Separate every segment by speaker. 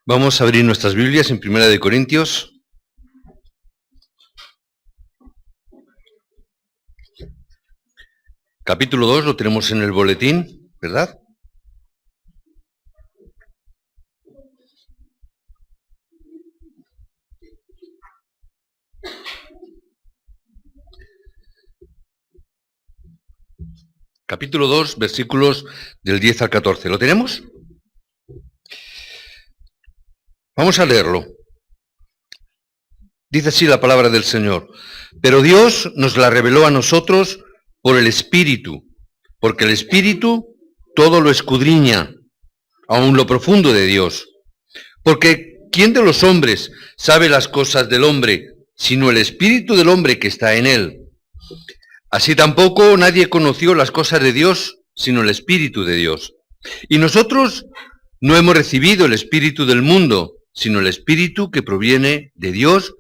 Speaker 1: Vamos a abrir nuestras Biblias en Primera de Corintios. Capítulo 2, lo tenemos en el boletín, ¿verdad? Capítulo 2, versículos del 10 al 14. ¿Lo tenemos? Vamos a leerlo. Dice así la palabra del Señor. Pero Dios nos la reveló a nosotros por el Espíritu, porque el Espíritu todo lo escudriña, aun lo profundo de Dios. Porque ¿quién de los hombres sabe las cosas del hombre, sino el Espíritu del hombre que está en él? Así tampoco nadie conoció las cosas de Dios, sino el Espíritu de Dios. Y nosotros no hemos recibido el Espíritu del mundo, sino el Espíritu que proviene de Dios,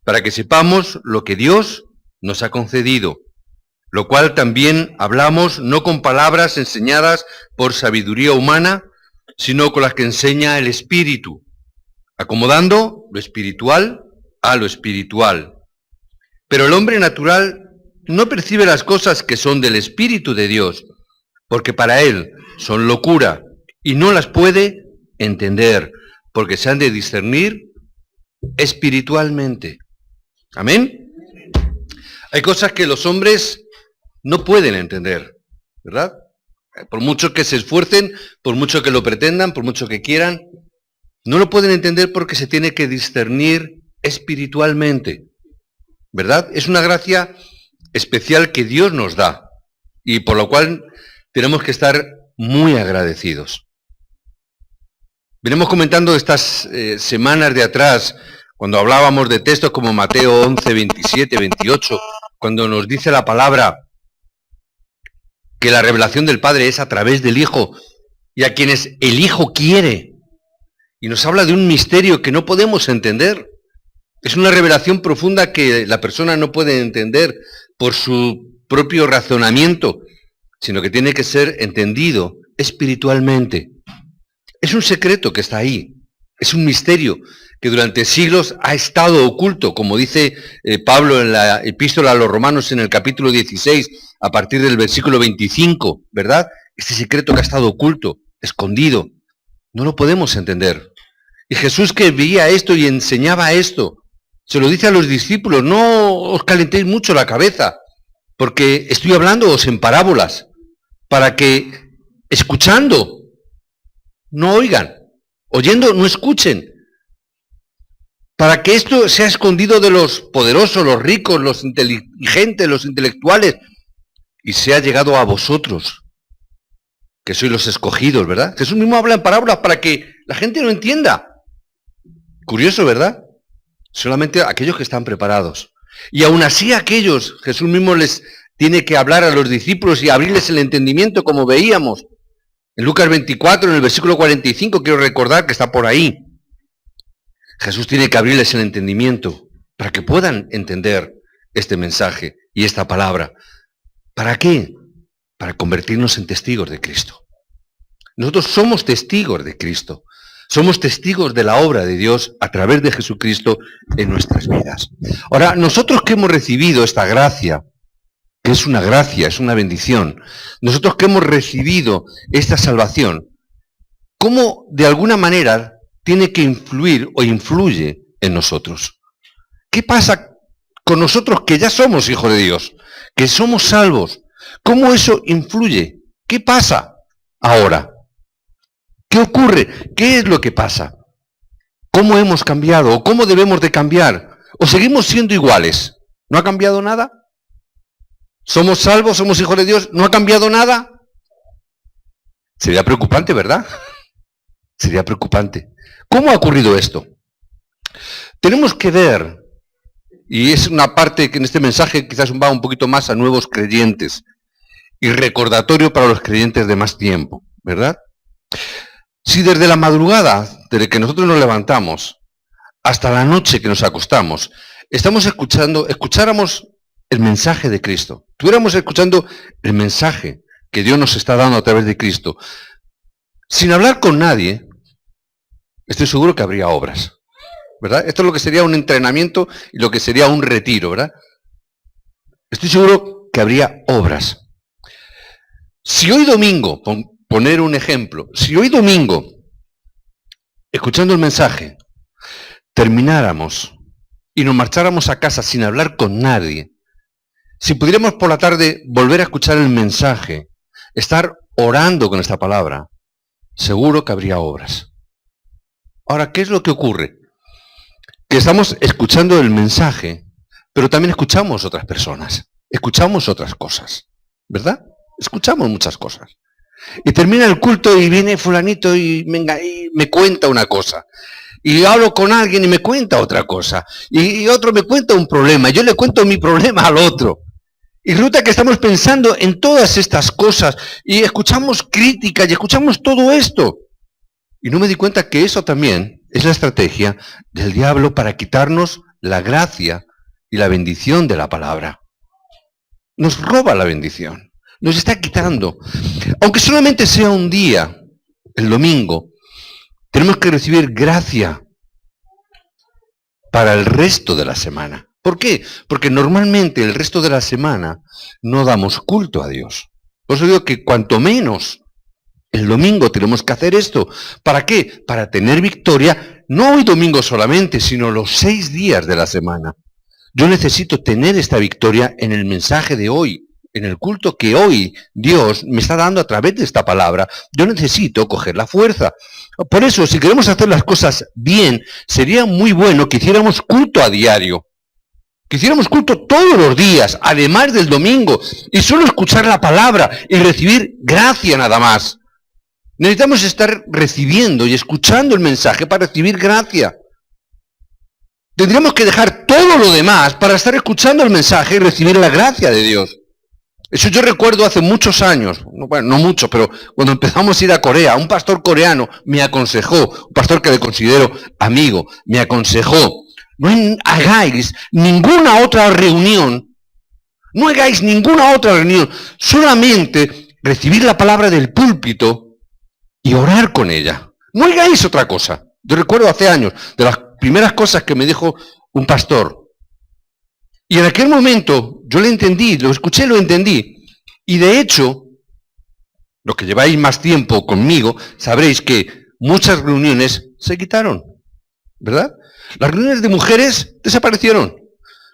Speaker 1: para que sepamos lo que Dios nos ha concedido, lo cual también hablamos no con palabras enseñadas por sabiduría humana, sino con las que enseña el Espíritu, acomodando lo espiritual a lo espiritual. Pero el hombre natural no percibe las cosas que son del Espíritu de Dios, porque para él son locura y no las puede entender, porque se han de discernir espiritualmente. ¿Amén? Hay cosas que los hombres no pueden entender, ¿verdad? Por mucho que se esfuercen, por mucho que lo pretendan, por mucho que quieran, no lo pueden entender porque se tiene que discernir espiritualmente, ¿verdad? Es una gracia especial que Dios nos da y por lo cual tenemos que estar muy agradecidos. Venimos comentando estas semanas de atrás, cuando hablábamos de textos como Mateo 11, 27, 28, cuando nos dice la palabra que la revelación del Padre es a través del Hijo y a quienes el Hijo quiere. Y nos habla de un misterio que no podemos entender. Es una revelación profunda que la persona no puede entender por su propio razonamiento, sino que tiene que ser entendido espiritualmente. Es un secreto que está ahí, es un misterio que durante siglos ha estado oculto, como dice Pablo en la epístola a los Romanos en el capítulo 16, a partir del versículo 25, ¿verdad? Este secreto que ha estado oculto, escondido, no lo podemos entender. Y Jesús, que veía esto y enseñaba esto, se lo dice a los discípulos: no os calentéis mucho la cabeza, porque estoy hablándoos en parábolas, para que escuchando no oigan, oyendo no escuchen, para que esto sea escondido de los poderosos, los ricos, los inteligentes, los intelectuales, y sea llegado a vosotros, que sois los escogidos, ¿verdad? Jesús mismo habla en parábolas para que la gente no entienda. Curioso, ¿verdad? Solamente aquellos que están preparados. Y aún así aquellos, Jesús mismo les tiene que hablar a los discípulos y abrirles el entendimiento, como veíamos. En Lucas 24, en el versículo 45, quiero recordar que está por ahí. Jesús tiene que abrirles el entendimiento para que puedan entender este mensaje y esta palabra. ¿Para qué? Para convertirnos en testigos de Cristo. Nosotros somos testigos de Cristo. Somos testigos de la obra de Dios a través de Jesucristo en nuestras vidas. Ahora, nosotros que hemos recibido esta gracia, que es una gracia, es una bendición, nosotros que hemos recibido esta salvación, ¿cómo de alguna manera tiene que influir o influye en nosotros? ¿Qué pasa con nosotros que ya somos hijos de Dios, que somos salvos? ¿Cómo eso influye? ¿Qué pasa ahora? ¿Qué ocurre? ¿Qué es lo que pasa? ¿Cómo hemos cambiado? ¿O cómo debemos de cambiar? ¿O seguimos siendo iguales? ¿No ha cambiado nada? ¿Somos salvos? ¿Somos hijos de Dios? ¿No ha cambiado nada? Sería preocupante, ¿verdad? Sería preocupante. ¿Cómo ha ocurrido esto? Tenemos que ver, y es una parte que en este mensaje quizás va un poquito más a nuevos creyentes, y recordatorio para los creyentes de más tiempo, ¿verdad? Si desde la madrugada, desde que nosotros nos levantamos, hasta la noche que nos acostamos, escucháramos el mensaje de Cristo, estuviéramos escuchando el mensaje que Dios nos está dando a través de Cristo, sin hablar con nadie, estoy seguro que habría obras, ¿verdad? Esto es lo que sería un entrenamiento y lo que sería un retiro, ¿verdad? Estoy seguro que habría obras. Si hoy domingo, poner un ejemplo, si hoy domingo, escuchando el mensaje, termináramos y nos marcháramos a casa sin hablar con nadie, si pudiéramos por la tarde volver a escuchar el mensaje, estar orando con esta palabra, seguro que habría obras. Ahora, ¿qué es lo que ocurre? Que estamos escuchando el mensaje, pero también escuchamos otras personas, escuchamos otras cosas, ¿verdad? Escuchamos muchas cosas. Y termina el culto y viene fulanito y me cuenta una cosa. Y hablo con alguien y me cuenta otra cosa. Y otro me cuenta un problema. Yo le cuento mi problema al otro. Y resulta que estamos pensando en todas estas cosas. Y escuchamos críticas y escuchamos todo esto. Y no me di cuenta que eso también es la estrategia del diablo para quitarnos la gracia y la bendición de la palabra. Nos roba la bendición. Nos está quitando. Aunque solamente sea un día, el domingo, tenemos que recibir gracia para el resto de la semana. ¿Por qué? Porque normalmente el resto de la semana no damos culto a Dios. Por eso digo que cuanto menos el domingo tenemos que hacer esto. ¿Para qué? Para tener victoria, no hoy domingo solamente, sino los 6 días de la semana. Yo necesito tener esta victoria en el mensaje de hoy, en el culto que hoy Dios me está dando a través de esta palabra. Yo necesito coger la fuerza. Por eso, si queremos hacer las cosas bien, sería muy bueno que hiciéramos culto a diario. Que hiciéramos culto todos los días, además del domingo, y solo escuchar la palabra y recibir gracia nada más. Necesitamos estar recibiendo y escuchando el mensaje para recibir gracia. Tendríamos que dejar todo lo demás para estar escuchando el mensaje y recibir la gracia de Dios. Eso yo recuerdo hace muchos años, bueno, no mucho, pero cuando empezamos a ir a Corea, un pastor coreano me aconsejó, un pastor que le considero amigo, me aconsejó, no hagáis ninguna otra reunión, solamente recibir la palabra del púlpito y orar con ella. No hagáis otra cosa. Yo recuerdo hace años, de las primeras cosas que me dijo un pastor, y en aquel momento yo le entendí, lo escuché, lo entendí. Y de hecho, los que lleváis más tiempo conmigo, sabréis que muchas reuniones se quitaron, ¿verdad? Las reuniones de mujeres desaparecieron.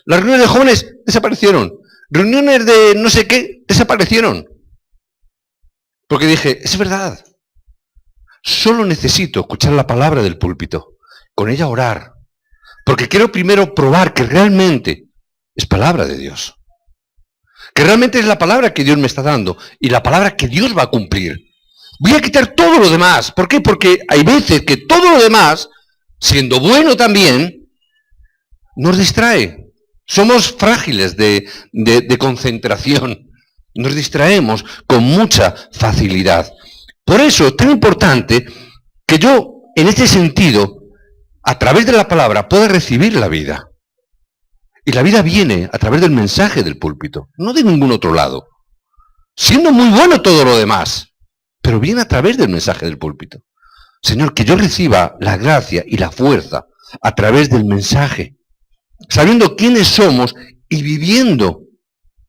Speaker 1: Las reuniones de jóvenes desaparecieron. Reuniones de no sé qué desaparecieron. Porque dije, es verdad. Solo necesito escuchar la palabra del púlpito, con ella orar. Porque quiero primero probar que realmente es palabra de Dios. Que realmente es la palabra que Dios me está dando y la palabra que Dios va a cumplir. Voy a quitar todo lo demás. ¿Por qué? Porque hay veces que todo lo demás, siendo bueno también, nos distrae. Somos frágiles de concentración. Nos distraemos con mucha facilidad. Por eso es tan importante que yo, en este sentido, a través de la palabra, pueda recibir la vida. Y la vida viene a través del mensaje del púlpito, no de ningún otro lado. Siendo muy bueno todo lo demás, pero viene a través del mensaje del púlpito. Señor, que yo reciba la gracia y la fuerza a través del mensaje, sabiendo quiénes somos y viviendo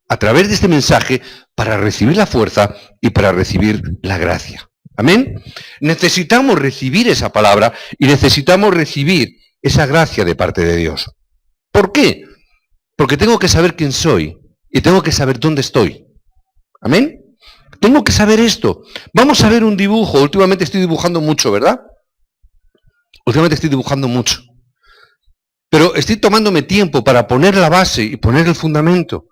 Speaker 1: a través de este mensaje para recibir la fuerza y para recibir la gracia. Amén. Necesitamos recibir esa palabra y necesitamos recibir esa gracia de parte de Dios. ¿Por qué? Porque tengo que saber quién soy y tengo que saber dónde estoy. ¿Amén? Tengo que saber esto. Vamos a ver un dibujo. Últimamente estoy dibujando mucho, ¿verdad? Últimamente estoy dibujando mucho. Pero estoy tomándome tiempo para poner la base y poner el fundamento.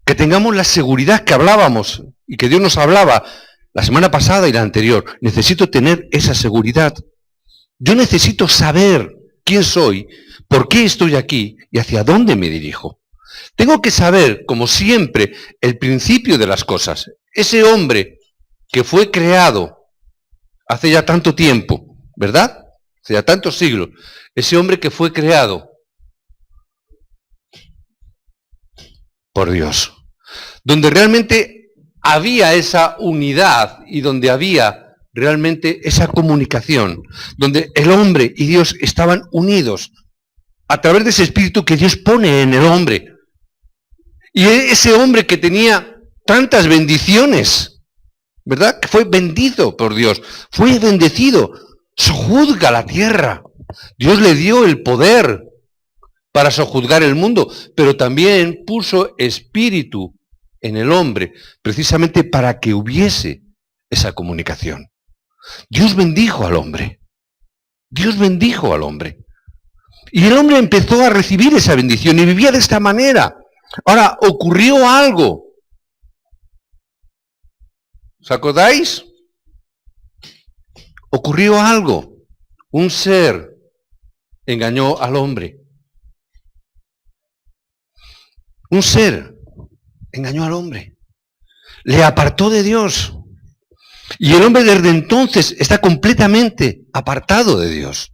Speaker 1: Que tengamos la seguridad que hablábamos y que Dios nos hablaba la semana pasada y la anterior. Necesito tener esa seguridad. Yo necesito saber quién soy, por qué estoy aquí y hacia dónde me dirijo. Tengo que saber, como siempre, el principio de las cosas. Ese hombre que fue creado hace ya tanto tiempo, ¿verdad? Hace ya tantos siglos. Ese hombre que fue creado por Dios. Donde realmente había esa unidad y donde había realmente esa comunicación, donde el hombre y Dios estaban unidos a través de ese espíritu que Dios pone en el hombre. Y ese hombre que tenía tantas bendiciones, ¿verdad? Que fue bendito por Dios, fue bendecido, sojuzga la tierra. Dios le dio el poder para sojuzgar el mundo, pero también puso espíritu en el hombre, precisamente para que hubiese esa comunicación. Dios bendijo al hombre. Dios bendijo al hombre. Y el hombre empezó a recibir esa bendición y vivía de esta manera. Ahora, ocurrió algo. ¿Os acordáis? Ocurrió algo. Un ser engañó al hombre. Un ser engañó al hombre. Le apartó de Dios. Y el hombre desde entonces está completamente apartado de Dios.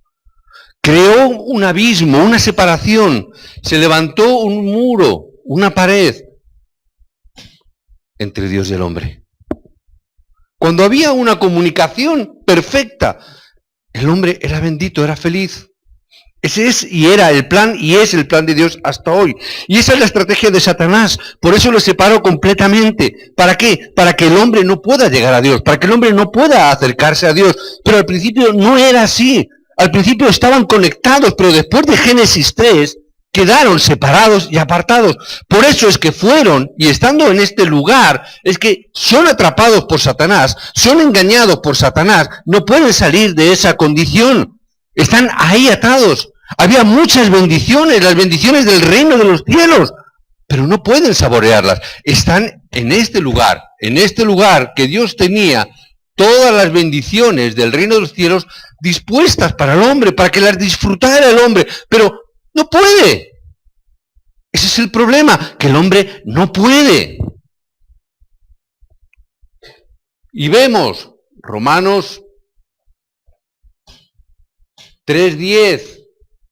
Speaker 1: Creó un abismo, una separación. Se levantó un muro, una pared entre Dios y el hombre. Cuando había una comunicación perfecta, el hombre era bendito, era feliz. Ese es y era el plan y es el plan de Dios hasta hoy. Y esa es la estrategia de Satanás. Por eso lo separó completamente. ¿Para qué? Para que el hombre no pueda llegar a Dios, para que el hombre no pueda acercarse a Dios. Pero al principio no era así. Al principio estaban conectados, pero después de Génesis 3 quedaron separados y apartados. Por eso es que fueron, y estando en este lugar, es que son atrapados por Satanás, son engañados por Satanás, no pueden salir de esa condición. Están ahí atados. Había muchas bendiciones, las bendiciones del reino de los cielos, pero no pueden saborearlas. Están en este lugar que Dios tenía todas las bendiciones del reino de los cielos dispuestas para el hombre, para que las disfrutara el hombre, pero no puede. Ese es el problema, que el hombre no puede. Y vemos Romanos 3:10.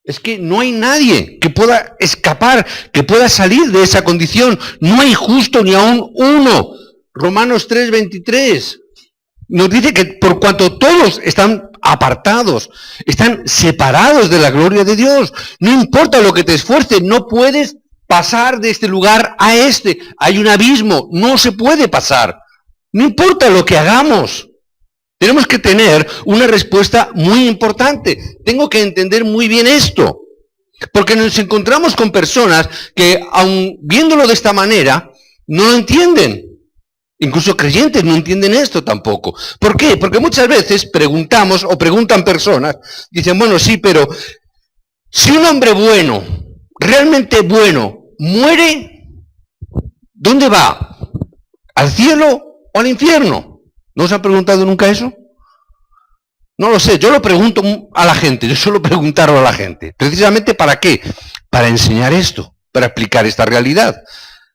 Speaker 1: Es que no hay nadie que pueda escapar, que pueda salir de esa condición. No hay justo ni aún uno. Romanos 3:23 nos dice que por cuanto todos están apartados, están separados de la gloria de Dios, no importa lo que te esfuerces, no puedes pasar de este lugar a este. Hay un abismo, no se puede pasar. No importa lo que hagamos. Tenemos que tener una respuesta muy importante. Tengo que entender muy bien esto. Porque nos encontramos con personas que, aun viéndolo de esta manera, no lo entienden. Incluso creyentes no entienden esto tampoco. ¿Por qué? Porque muchas veces preguntamos o preguntan personas, dicen, bueno, sí, pero si un hombre bueno, realmente bueno, muere, ¿dónde va? ¿Al cielo o al infierno? ¿No os han preguntado nunca eso? No lo sé, yo lo pregunto a la gente, yo suelo preguntarlo a la gente. ¿Precisamente para qué? Para enseñar esto, para explicar esta realidad,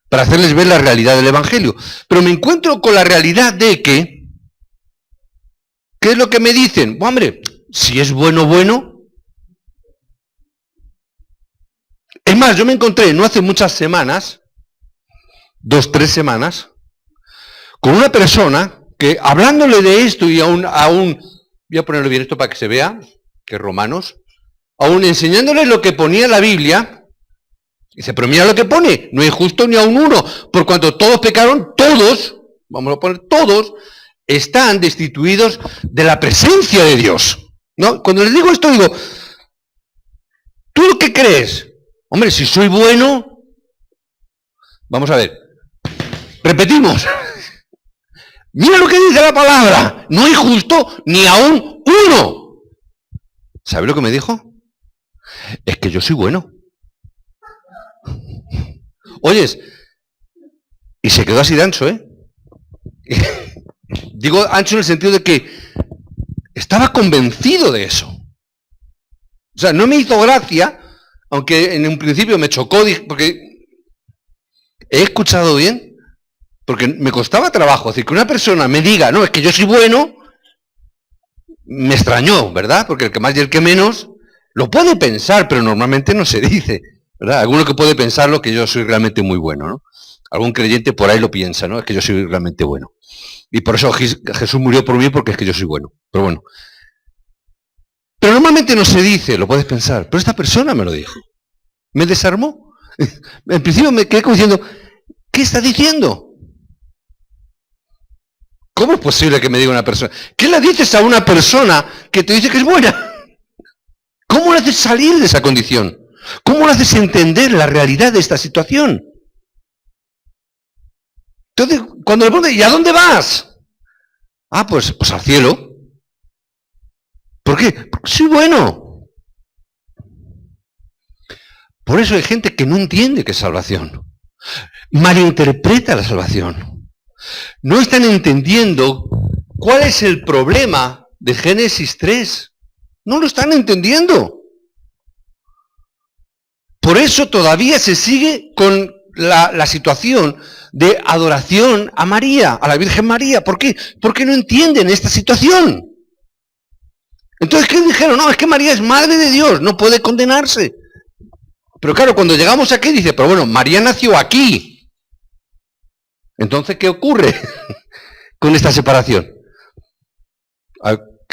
Speaker 1: para hacerles ver la realidad del Evangelio. Pero me encuentro con la realidad de que, ¿qué es lo que me dicen? Hombre, si es bueno, bueno. Es más, yo me encontré no hace muchas semanas, 2, 3 semanas, con una persona que hablándole de esto y aún voy a ponerlo bien esto para que se vea, que es Romanos, aún enseñándole lo que ponía la Biblia, dice, pero mira lo que pone, no hay justo ni aún uno, por cuanto todos pecaron, todos, vamos a poner todos, están destituidos de la presencia de Dios. ¿No? Cuando les digo esto, digo, ¿tú qué crees? Hombre, si soy bueno, vamos a ver, repetimos. Mira lo que dice la palabra. No hay justo ni aún uno. ¿Sabe lo que me dijo? Es que yo soy bueno. Oyes, y se quedó así de ancho, ¿eh? Digo ancho en el sentido de que estaba convencido de eso. O sea, no me hizo gracia, aunque en un principio me chocó, porque he escuchado bien. Porque me costaba trabajo, es decir, que una persona me diga, no, es que yo soy bueno, me extrañó, ¿verdad? Porque el que más y el que menos lo puede pensar, pero normalmente no se dice, ¿verdad? Alguno que puede pensarlo que yo soy realmente muy bueno, ¿no? Algún creyente por ahí lo piensa, ¿no? Es que yo soy realmente bueno. Y por eso Jesús murió por mí, porque es que yo soy bueno. Pero bueno. Pero normalmente no se dice, lo puedes pensar, pero esta persona me lo dijo. Me desarmó. En principio me quedé como diciendo, ¿qué está diciendo? ¿Cómo es posible que me diga una persona? ¿Qué le dices a una persona que te dice que es buena? ¿Cómo le haces salir de esa condición? ¿Cómo le haces entender la realidad de esta situación? Entonces, cuando le preguntan, ¿y a dónde vas? Ah, pues al cielo. ¿Por qué? Porque soy bueno. Por eso hay gente que no entiende qué es salvación. Malinterpreta la salvación. No están entendiendo cuál es el problema de Génesis 3. No lo están entendiendo. Por eso todavía se sigue con la situación de adoración a María, a la Virgen María. ¿Por qué? Porque no entienden esta situación. Entonces, ¿qué dijeron? No, es que María es madre de Dios, no puede condenarse. Pero claro, cuando llegamos aquí dice, pero bueno, María nació aquí. Entonces, ¿qué ocurre con esta separación?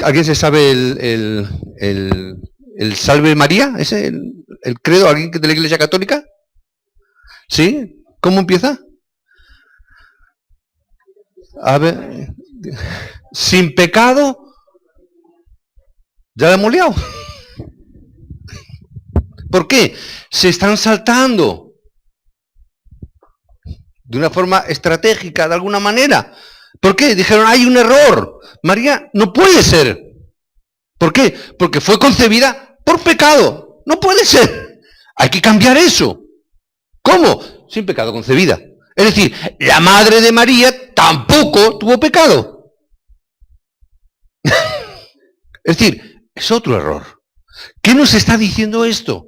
Speaker 1: ¿Alguien se sabe el Salve María? ¿Ese el credo? ¿Alguien de la Iglesia Católica? ¿Sí? ¿Cómo empieza? A ver, sin pecado, ya la hemos liado. ¿Por qué? Se están saltando de una forma estratégica, de alguna manera. ¿Por qué? Dijeron, hay un error. María no puede ser. ¿Por qué? Porque fue concebida por pecado. No puede ser. Hay que cambiar eso. ¿Cómo? Sin pecado concebida. Es decir, la madre de María tampoco tuvo pecado. Es decir, es otro error. ¿Qué nos está diciendo esto?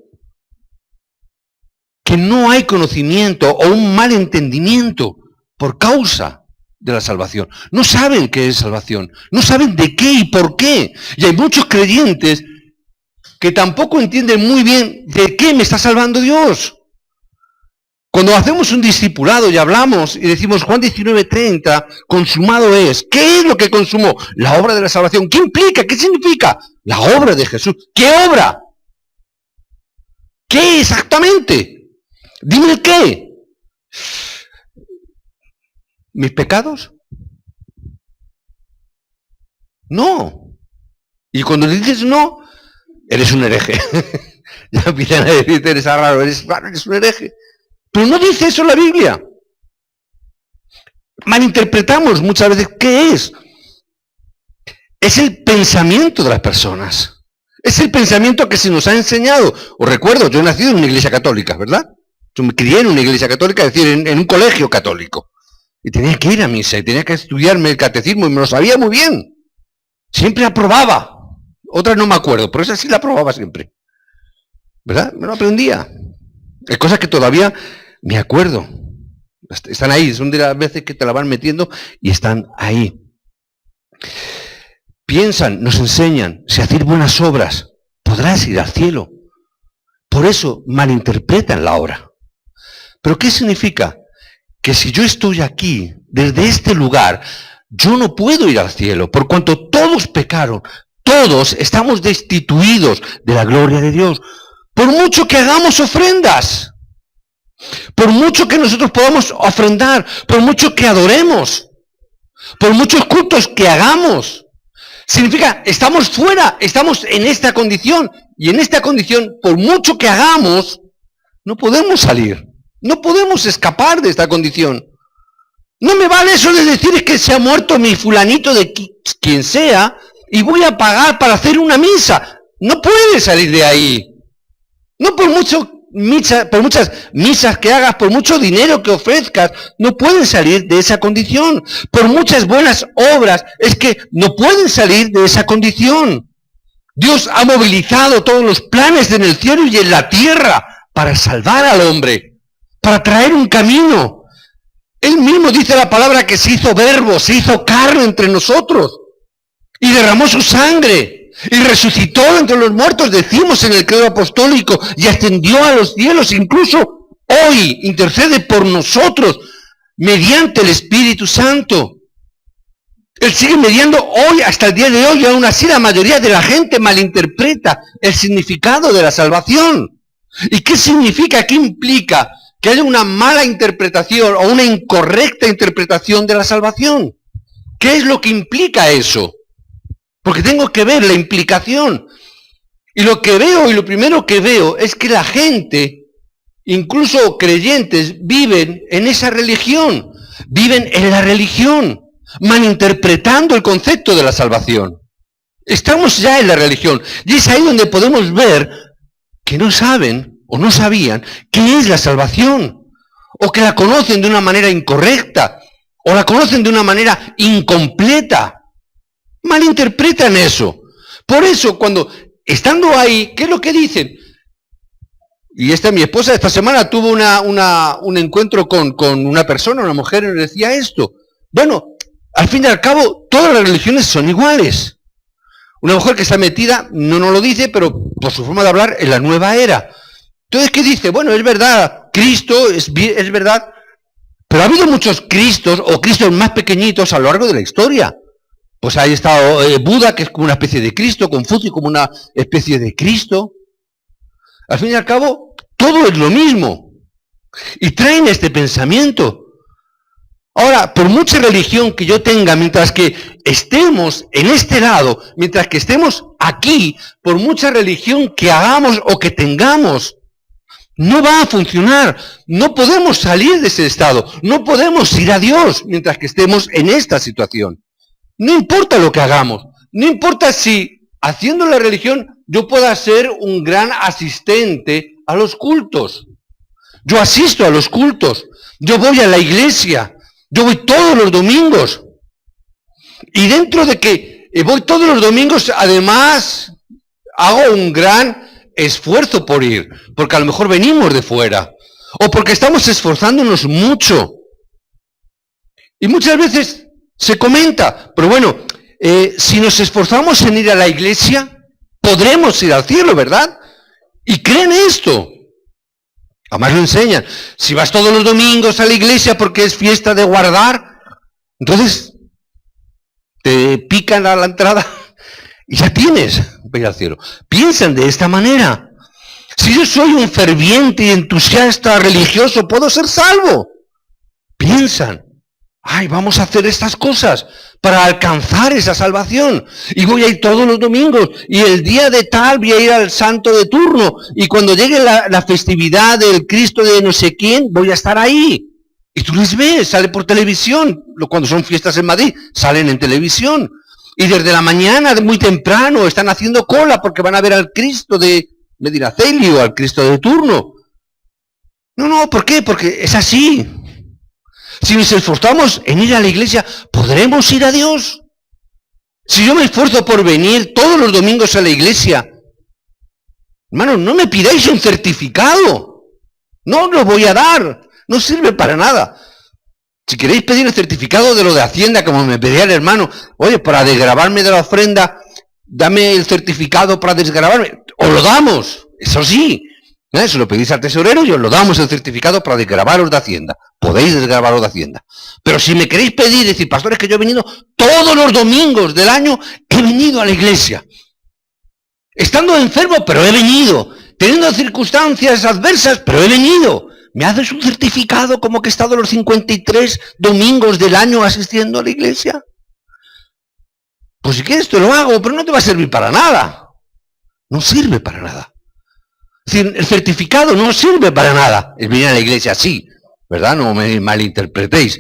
Speaker 1: Que no hay conocimiento o un mal entendimiento por causa de la salvación. No saben qué es salvación. No saben de qué y por qué. Y hay muchos creyentes que tampoco entienden muy bien de qué me está salvando Dios. Cuando hacemos un discipulado y hablamos y decimos Juan 19:30, consumado es. ¿Qué es lo que consumó? La obra de la salvación. ¿Qué implica? ¿Qué significa? La obra de Jesús. ¿Qué obra? ¿Qué exactamente? Dime el qué. ¿Mis pecados? No. Y cuando dices no, eres un hereje. Ya empiezan a decirte, eres raro, eres un hereje. Pero no dice eso la Biblia. Malinterpretamos muchas veces qué es. Es el pensamiento de las personas. Es el pensamiento que se nos ha enseñado. Os recuerdo, yo he nacido en una iglesia católica, ¿verdad? Yo me crié en una iglesia católica, es decir, en un colegio católico. Y tenía que ir a misa, y tenía que estudiarme el catecismo, y me lo sabía muy bien. Siempre aprobaba. Otras no me acuerdo, pero esa sí la aprobaba siempre. ¿Verdad? Me lo aprendía. Hay cosas que todavía me acuerdo. Están ahí, son de las veces que te la van metiendo y están ahí. Piensan, nos enseñan, si hacer buenas obras, podrás ir al cielo. Por eso malinterpretan la obra. ¿Pero qué significa? Que si yo estoy aquí, desde este lugar, yo no puedo ir al cielo, por cuanto todos pecaron, todos estamos destituidos de la gloria de Dios. Por mucho que hagamos ofrendas, por mucho que nosotros podamos ofrendar, por mucho que adoremos, por muchos cultos que hagamos, significa, estamos fuera, estamos en esta condición, y en esta condición, por mucho que hagamos, no podemos salir, no podemos escapar de esta condición. No me vale eso de decir que se ha muerto mi fulanito de quien sea, y voy a pagar para hacer una misa. No puedes salir de ahí. No por muchas misas que hagas, por mucho dinero que ofrezcas, no pueden salir de esa condición. Por muchas buenas obras, es que no pueden salir de esa condición. Dios ha movilizado todos los planes en el cielo y en la tierra para salvar al hombre, para traer un camino. Él mismo dice la palabra que se hizo verbo, se hizo carne entre nosotros y derramó su sangre. Y resucitó entre los muertos, decimos en el credo apostólico, y ascendió a los cielos, incluso hoy intercede por nosotros mediante el Espíritu Santo. Él sigue mediando hoy, hasta el día de hoy, y aún así la mayoría de la gente malinterpreta el significado de la salvación. ¿Y qué significa, qué implica que haya una mala interpretación o una incorrecta interpretación de la salvación? ¿Qué es lo que implica eso? Porque tengo que ver la implicación. Y lo que veo, y lo primero que veo, es que la gente, incluso creyentes, viven en esa religión, viven en la religión, malinterpretando el concepto de la salvación. Estamos ya en la religión, y es ahí donde podemos ver que no saben o no sabían qué es la salvación, o que la conocen de una manera incorrecta, o la conocen de una manera incompleta. Malinterpretan eso. Por eso, cuando estando ahí, ¿qué es lo que dicen? Y mi esposa esta semana tuvo un encuentro con una persona, una mujer, y le decía esto. Bueno, al fin y al cabo, todas las religiones son iguales. Una mujer que está metida, no nos lo dice, pero por su forma de hablar, en la nueva era. Entonces, ¿qué dice? Bueno, es verdad, Cristo es verdad, pero ha habido muchos Cristos o Cristos más pequeñitos a lo largo de la historia. Pues ahí está Buda, que es como una especie de Cristo, Confucio como una especie de Cristo. Al fin y al cabo, todo es lo mismo. Y traen este pensamiento. Ahora, por mucha religión que yo tenga, mientras que estemos en este lado, mientras que estemos aquí, por mucha religión que hagamos o que tengamos, no va a funcionar. No podemos salir de ese estado. No podemos ir a Dios mientras que estemos en esta situación. No importa lo que hagamos. No importa si haciendo la religión yo pueda ser un gran asistente a los cultos. Yo asisto a los cultos. Yo voy a la iglesia. Yo voy todos los domingos. Y dentro de que voy todos los domingos, además, hago un gran esfuerzo por ir. Porque a lo mejor venimos de fuera. O porque estamos esforzándonos mucho. Y muchas veces se comenta, pero bueno, si nos esforzamos en ir a la iglesia, podremos ir al cielo, ¿verdad? Y creen esto. Además lo enseñan. Si vas todos los domingos a la iglesia porque es fiesta de guardar, entonces te pican a la entrada y ya tienes para ir al cielo. Piensan de esta manera. Si yo soy un ferviente y entusiasta religioso, puedo ser salvo. Piensan. Ay, vamos a hacer estas cosas para alcanzar esa salvación. Y voy a ir todos los domingos. Y el día de tal voy a ir al santo de turno. Y cuando llegue la festividad del Cristo de no sé quién, voy a estar ahí. Y tú les ves, sale por televisión. Cuando son fiestas en Madrid, salen en televisión. Y desde la mañana, muy temprano, están haciendo cola porque van a ver al Cristo de Medina Celio, al Cristo de turno. No, ¿por qué? Porque es así. Si nos esforzamos en ir a la iglesia, ¿podremos ir a Dios? Si yo me esfuerzo por venir todos los domingos a la iglesia, hermano, no me pidáis un certificado. No os lo voy a dar. No sirve para nada. Si queréis pedir el certificado de lo de Hacienda, como me pedía el hermano, oye, para desgravarme de la ofrenda, dame el certificado para desgravarme. Os lo damos, eso sí. Se lo pedís al tesorero y os lo damos el certificado para desgravaros de Hacienda. Podéis desgravaros de Hacienda. Pero si me queréis pedir, decir, pastores, que yo he venido todos los domingos del año, he venido a la iglesia. Estando enfermo, pero he venido. Teniendo circunstancias adversas, pero he venido. ¿Me haces un certificado como que he estado los 53 domingos del año asistiendo a la iglesia? Pues si quieres te lo hago, pero no te va a servir para nada. No sirve para nada. Es decir, el certificado no sirve para nada. El venir a la iglesia sí, ¿verdad? No me malinterpretéis.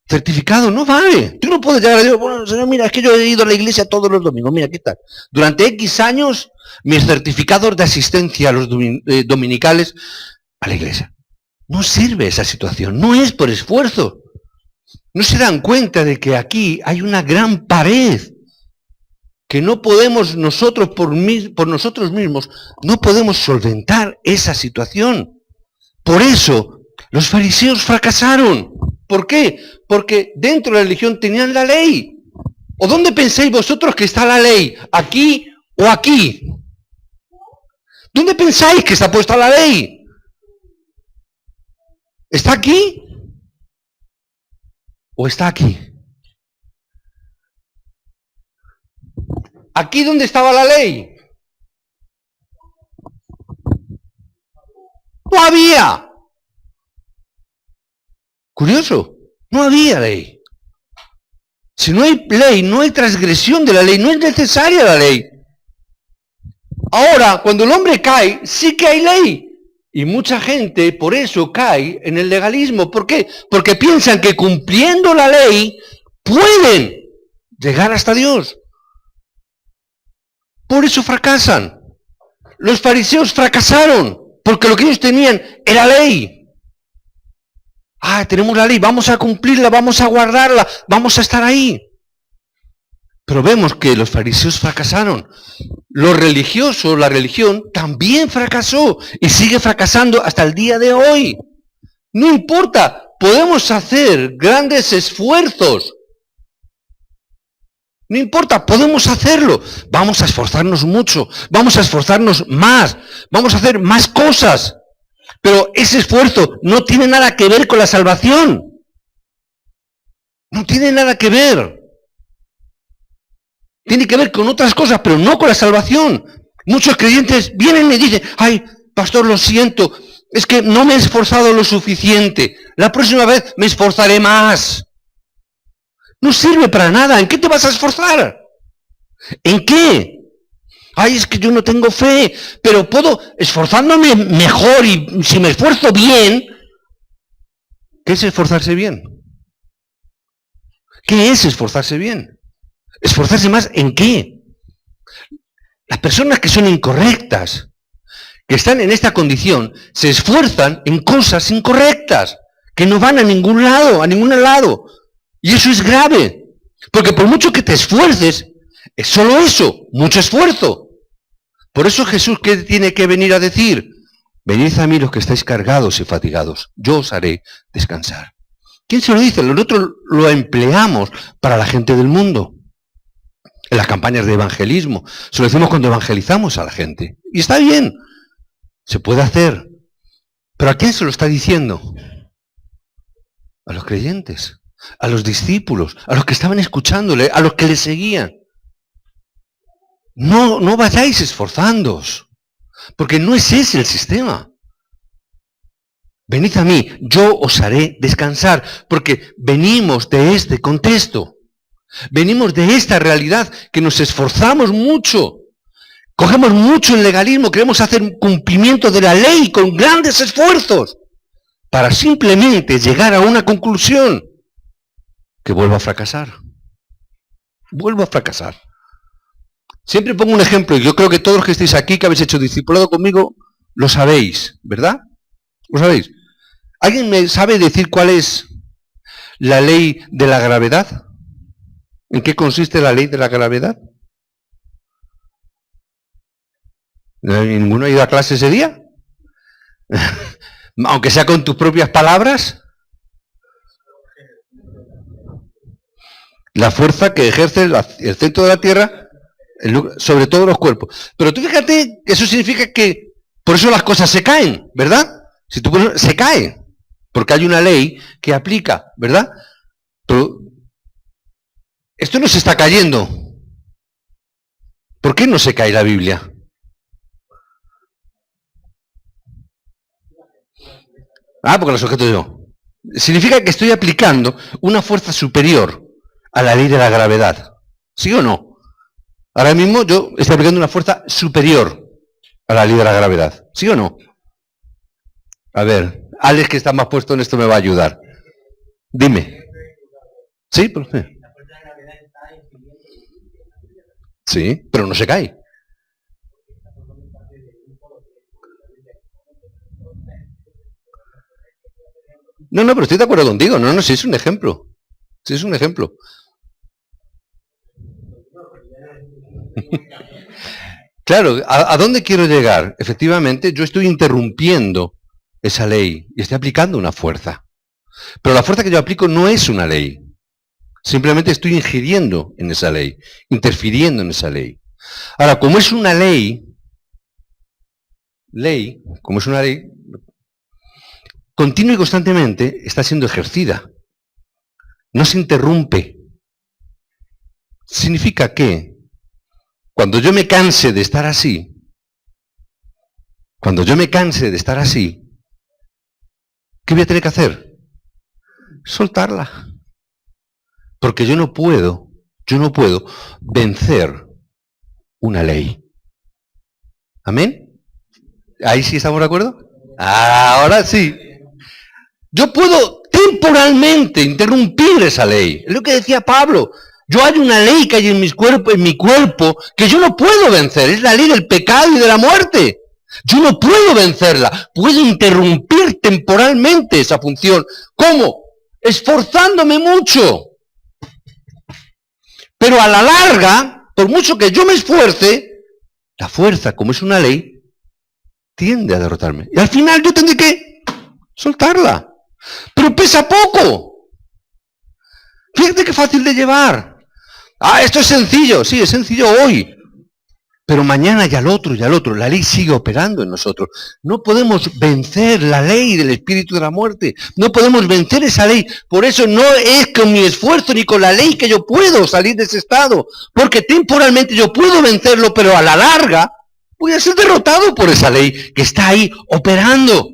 Speaker 1: Certificado no vale. Tú no puedes llegar a Dios, bueno, Señor, mira, es que yo he ido a la iglesia todos los domingos. Mira, ¿qué tal? Durante X años, mis certificados de asistencia a los dominicales a la iglesia. No sirve esa situación, no es por esfuerzo. No se dan cuenta de que aquí hay una gran pared que no podemos nosotros por nosotros mismos, no podemos solventar esa situación. Por eso los fariseos fracasaron. ¿Por qué? Porque dentro de la religión tenían la ley. ¿O dónde pensáis vosotros que está la ley? ¿Aquí o aquí? ¿Dónde pensáis que está puesta la ley? ¿Está aquí? ¿O está aquí? ¿Aquí dónde estaba la ley? No había. Curioso, no había ley. Si no hay ley, no hay transgresión de la ley, no es necesaria la ley. Ahora, cuando el hombre cae, sí que hay ley. Y mucha gente por eso cae en el legalismo. ¿Por qué? Porque piensan que cumpliendo la ley pueden llegar hasta Dios. Por eso fracasan. Los fariseos fracasaron, porque lo que ellos tenían era ley. Tenemos la ley, vamos a cumplirla, vamos a guardarla, vamos a estar ahí. Pero vemos que los fariseos fracasaron. Los religiosos, la religión, también fracasó y sigue fracasando hasta el día de hoy. No importa, podemos hacer grandes esfuerzos. No importa, podemos hacerlo. Vamos a esforzarnos mucho, vamos a esforzarnos más, vamos a hacer más cosas. Pero ese esfuerzo no tiene nada que ver con la salvación. No tiene nada que ver. Tiene que ver con otras cosas, pero no con la salvación. Muchos creyentes vienen y me dicen, ay, pastor, lo siento, es que no me he esforzado lo suficiente. La próxima vez me esforzaré más. No sirve para nada. ¿En qué te vas a esforzar? ¿En qué? Ay, es que yo no tengo fe, pero puedo esforzándome mejor y si me esfuerzo bien. ¿Qué es esforzarse bien? ¿Qué es esforzarse bien? ¿Esforzarse más en qué? Las personas que son incorrectas, que están en esta condición, se esfuerzan en cosas incorrectas, que no van a ningún lado. Y eso es grave, porque por mucho que te esfuerces, es solo eso, mucho esfuerzo. Por eso Jesús, ¿qué tiene que venir a decir? Venid a mí los que estáis cargados y fatigados, yo os haré descansar. ¿Quién se lo dice? Nosotros lo empleamos para la gente del mundo. En las campañas de evangelismo. Se lo decimos cuando evangelizamos a la gente. Y está bien. Se puede hacer. ¿Pero a quién se lo está diciendo? A los creyentes, a los discípulos, a los que estaban escuchándole, a los que le seguían. No vayáis esforzándoos, porque no es ese el sistema. Venid a mí, yo os haré descansar, porque venimos de este contexto. Venimos de esta realidad que nos esforzamos mucho. Cogemos mucho el legalismo, queremos hacer un cumplimiento de la ley con grandes esfuerzos para simplemente llegar a una conclusión que vuelva a fracasar. Vuelvo a fracasar. Siempre pongo un ejemplo, y yo creo que todos los que estéis aquí, que habéis hecho discipulado conmigo, lo sabéis, ¿verdad? ¿Lo sabéis? ¿Alguien me sabe decir cuál es la ley de la gravedad? ¿En qué consiste la ley de la gravedad? ¿Ninguno ha ido a clase ese día? Aunque sea con tus propias palabras. La fuerza que ejerce el centro de la Tierra sobre todos los cuerpos. Pero tú fíjate que eso significa que por eso las cosas se caen, ¿verdad? Si tú pones, se cae, porque hay una ley que aplica, ¿verdad? Pero esto no se está cayendo. ¿Por qué no se cae la Biblia? Porque lo sujeto yo. Significa que estoy aplicando una fuerza superior a la ley de la gravedad. ¿Sí o no? Ahora mismo yo estoy aplicando una fuerza superior a la ley de la gravedad. ¿Sí o no? A ver, Alex, que está más puesto en esto, me va a ayudar. Dime. ¿Sí? Sí, pero no se cae. No, pero estoy de acuerdo contigo. No, sí es un ejemplo. Sí es un ejemplo. Claro, ¿a dónde quiero llegar? Efectivamente, yo estoy interrumpiendo esa ley y estoy aplicando una fuerza. Pero la fuerza que yo aplico no es una ley. Simplemente estoy ingiriendo en esa ley, interfiriendo en esa ley. Ahora, como es una ley, continua y constantemente está siendo ejercida. No se interrumpe. Significa que Cuando yo me canse de estar así, ¿qué voy a tener que hacer? Soltarla. Porque yo no puedo vencer una ley. ¿Amén? ¿Ahí sí estamos de acuerdo? Ahora sí. Yo puedo temporalmente interrumpir esa ley. Es lo que decía Pablo. Yo hay una ley que hay en mi cuerpo que yo no puedo vencer. Es la ley del pecado y de la muerte. Yo no puedo vencerla. Puedo interrumpir temporalmente esa función. ¿Cómo? Esforzándome mucho. Pero a la larga, por mucho que yo me esfuerce, la fuerza, como es una ley, tiende a derrotarme. Y al final yo tendré que soltarla. Pero pesa poco. Fíjate qué fácil de llevar. Esto es sencillo. Sí, es sencillo hoy. Pero mañana y al otro. La ley sigue operando en nosotros. No podemos vencer la ley del espíritu de la muerte. No podemos vencer esa ley. Por eso no es con mi esfuerzo ni con la ley que yo puedo salir de ese estado. Porque temporalmente yo puedo vencerlo, pero a la larga voy a ser derrotado por esa ley que está ahí operando.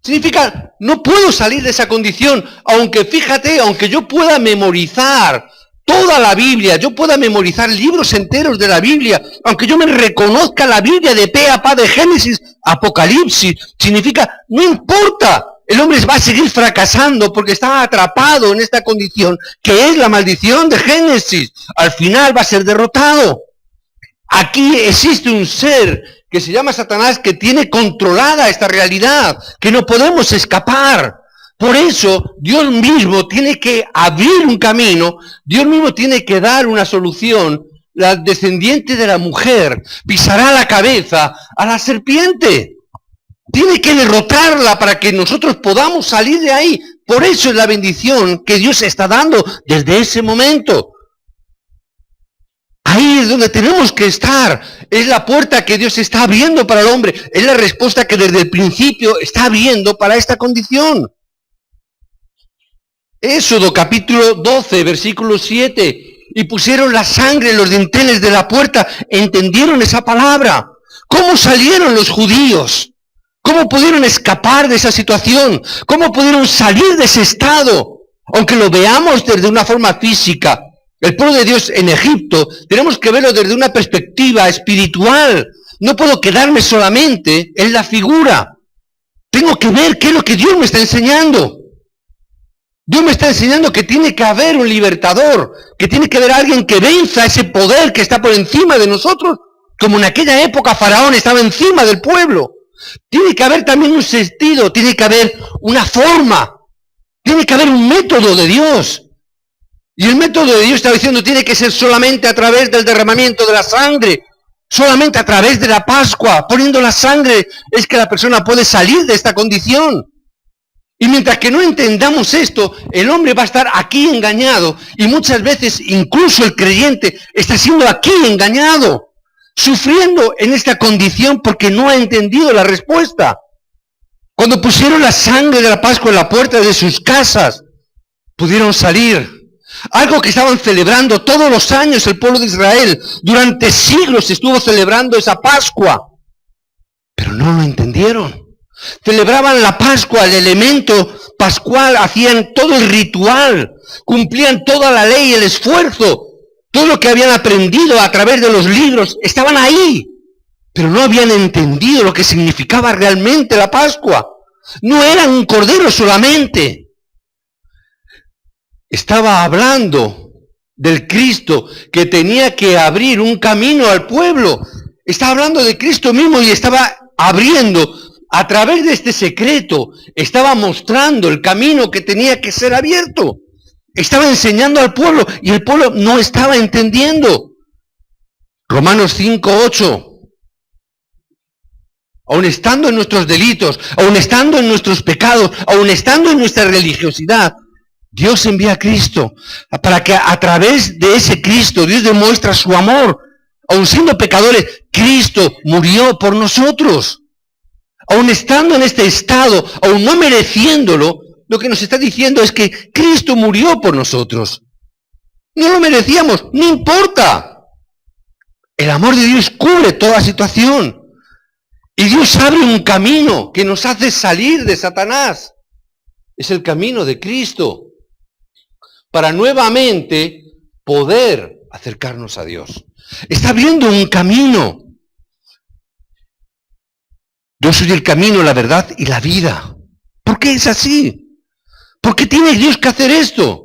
Speaker 1: Significa, no puedo salir de esa condición, aunque yo pueda memorizar toda la Biblia, yo pueda memorizar libros enteros de la Biblia, aunque yo me reconozca la Biblia de pe a pa, de Génesis, Apocalipsis, significa, no importa, el hombre va a seguir fracasando porque está atrapado en esta condición, que es la maldición de Génesis. Al final va a ser derrotado. Aquí existe un ser que se llama Satanás, que tiene controlada esta realidad, que no podemos escapar. Por eso Dios mismo tiene que abrir un camino, Dios mismo tiene que dar una solución. La descendiente de la mujer pisará la cabeza a la serpiente. Tiene que derrotarla para que nosotros podamos salir de ahí. Por eso es la bendición que Dios está dando desde ese momento. Ahí es donde tenemos que estar. Es la puerta que Dios está abriendo para el hombre. Es la respuesta que desde el principio está abriendo para esta condición. Éxodo capítulo 12, versículo 7. Y pusieron la sangre en los dinteles de la puerta. ¿Entendieron esa palabra? ¿Cómo salieron los judíos? ¿Cómo pudieron escapar de esa situación? ¿Cómo pudieron salir de ese estado? Aunque lo veamos desde una forma física, el pueblo de Dios en Egipto, tenemos que verlo desde una perspectiva espiritual. No puedo quedarme solamente en la figura. Tengo que ver qué es lo que Dios me está enseñando. Dios me está enseñando que tiene que haber un libertador, que tiene que haber alguien que venza ese poder que está por encima de nosotros, como en aquella época Faraón estaba encima del pueblo. Tiene que haber también un sentido, tiene que haber una forma, tiene que haber un método de Dios. Y el método de Dios está diciendo tiene que ser solamente a través del derramamiento de la sangre, solamente a través de la Pascua. Poniendo la sangre es que la persona puede salir de esta condición. Y mientras que no entendamos esto, el hombre va a estar aquí engañado. Y muchas veces incluso el creyente está siendo aquí engañado, sufriendo en esta condición porque no ha entendido la respuesta. Cuando pusieron la sangre de la Pascua en la puerta de sus casas, pudieron salir. Algo que estaban celebrando todos los años el pueblo de Israel. Durante siglos estuvo celebrando esa Pascua. Pero no lo entendieron. Celebraban la Pascua, el elemento pascual, hacían todo el ritual, cumplían toda la ley, el esfuerzo, todo lo que habían aprendido a través de los libros, estaban ahí. Pero no habían entendido lo que significaba realmente la Pascua. No era un cordero solamente. Estaba hablando del Cristo que tenía que abrir un camino al pueblo. Estaba hablando de Cristo mismo y estaba abriendo a través de este secreto. Estaba mostrando el camino que tenía que ser abierto. Estaba enseñando al pueblo y el pueblo no estaba entendiendo. Romanos 5:8. Aun estando en nuestros delitos, aun estando en nuestros pecados, aun estando en nuestra religiosidad, Dios envía a Cristo para que a través de ese Cristo Dios demuestra su amor. Aun siendo pecadores, Cristo murió por nosotros. Aun estando en este estado, aun no mereciéndolo, lo que nos está diciendo es que Cristo murió por nosotros. No lo merecíamos, no importa. El amor de Dios cubre toda situación. Y Dios abre un camino que nos hace salir de Satanás. Es el camino de Cristo. Para nuevamente poder acercarnos a Dios. Está abriendo un camino. Yo soy el camino, la verdad y la vida. ¿Por qué es así? ¿Por qué tiene Dios que hacer esto?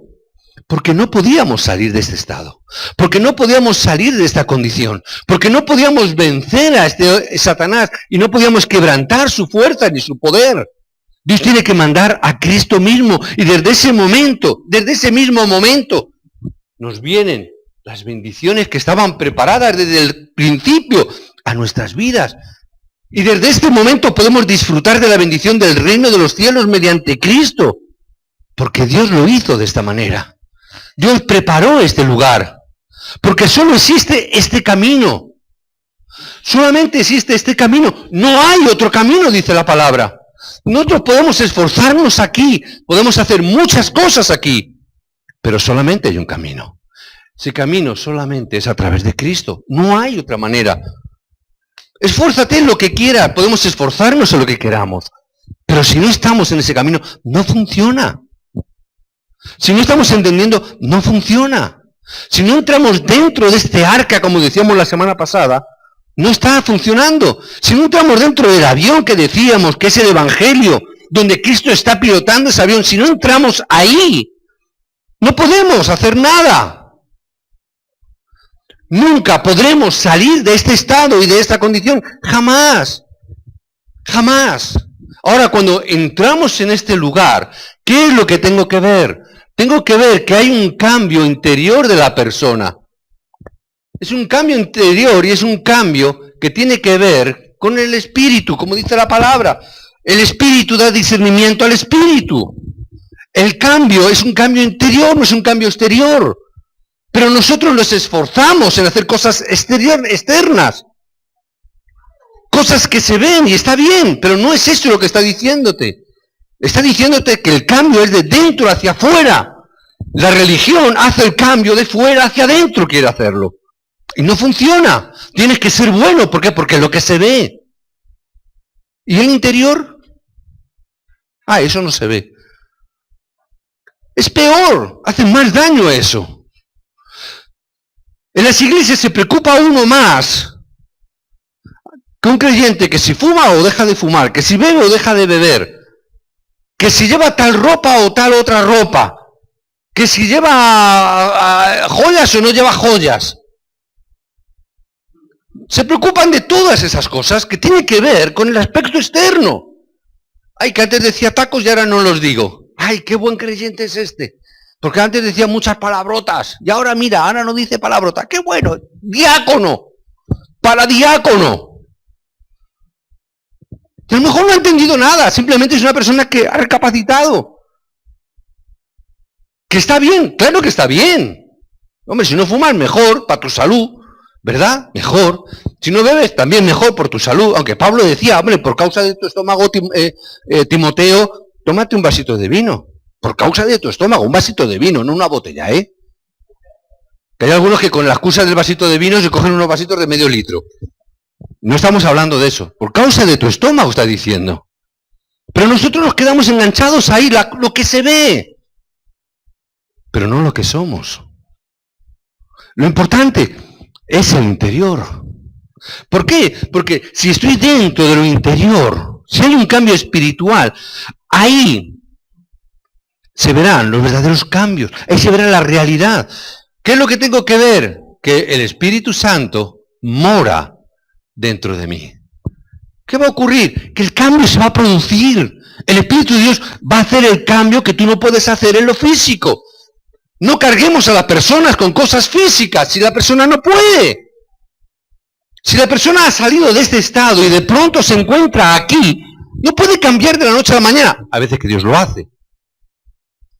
Speaker 1: Porque no podíamos salir de este estado. Porque no podíamos salir de esta condición. Porque no podíamos vencer a este Satanás y no podíamos quebrantar su fuerza ni su poder. Dios tiene que mandar a Cristo mismo y desde ese mismo momento, nos vienen las bendiciones que estaban preparadas desde el principio a nuestras vidas. Y desde este momento podemos disfrutar de la bendición del reino de los cielos mediante Cristo. Porque Dios lo hizo de esta manera. Dios preparó este lugar. Porque solo existe este camino. Solamente existe este camino. No hay otro camino, dice la palabra. Nosotros podemos esforzarnos aquí. Podemos hacer muchas cosas aquí. Pero solamente hay un camino. Ese camino solamente es a través de Cristo. No hay otra manera. Esfuérzate en lo que quieras. Podemos esforzarnos en lo que queramos. Pero si no estamos en ese camino, no funciona. Si no estamos entendiendo, no funciona. Si no entramos dentro de este arca, como decíamos la semana pasada, no está funcionando. Si no entramos dentro del avión que decíamos, que es el Evangelio, donde Cristo está pilotando ese avión, si no entramos ahí, no podemos hacer nada. Nunca podremos salir de este estado y de esta condición. Jamás. Jamás. Ahora, cuando entramos en este lugar, ¿qué es lo que tengo que ver? Tengo que ver que hay un cambio interior de la persona. Es un cambio interior y es un cambio que tiene que ver con el espíritu, como dice la palabra. El espíritu da discernimiento al espíritu. El cambio es un cambio interior, no es un cambio exterior. Pero nosotros nos esforzamos en hacer cosas externas. Cosas que se ven y está bien, pero no es eso lo que está diciéndote. Está diciéndote que el cambio es de dentro hacia afuera. La religión hace el cambio de fuera hacia adentro, quiere hacerlo. Y no funciona. Tienes que ser bueno. ¿Por qué? Porque es lo que se ve. ¿Y el interior? Eso no se ve. Es peor. Hace más daño eso. En las iglesias se preocupa uno más que un creyente que si fuma o deja de fumar, que si bebe o deja de beber, que si lleva tal ropa o tal otra ropa, que si lleva joyas o no lleva joyas. Se preocupan de todas esas cosas que tienen que ver con el aspecto externo. Que antes decía tacos y ahora no los digo. Qué buen creyente es este. Porque antes decía muchas palabrotas y ahora mira, ahora no dice palabrota. ¡Qué bueno! ¡Diácono! ¡Para diácono! Y a lo mejor no ha entendido nada, simplemente es una persona que ha recapacitado. Que está bien, claro que está bien. Hombre, si no fumas, mejor, para tu salud, ¿verdad? Mejor. Si no bebes, también mejor por tu salud. Aunque Pablo decía, hombre, por causa de tu estómago, Timoteo, tómate un vasito de vino. Por causa de tu estómago, un vasito de vino, no una botella, ¿eh? Que hay algunos que con la excusa del vasito de vino se cogen unos vasitos de medio litro. No estamos hablando de eso. Por causa de tu estómago, está diciendo. Pero nosotros nos quedamos enganchados ahí, lo que se ve. Pero no lo que somos. Lo importante es el interior. ¿Por qué? Porque si estoy dentro de lo interior, si hay un cambio espiritual, ahí se verán los verdaderos cambios, ahí se verá la realidad. ¿Qué es lo que tengo que ver? Que el Espíritu Santo mora dentro de mí. ¿Qué va a ocurrir? Que el cambio se va a producir. El Espíritu de Dios va a hacer el cambio que tú no puedes hacer en lo físico. No carguemos a las personas con cosas físicas si la persona no puede. Si la persona ha salido de este estado y de pronto se encuentra aquí, no puede cambiar de la noche a la mañana. A veces que Dios lo hace,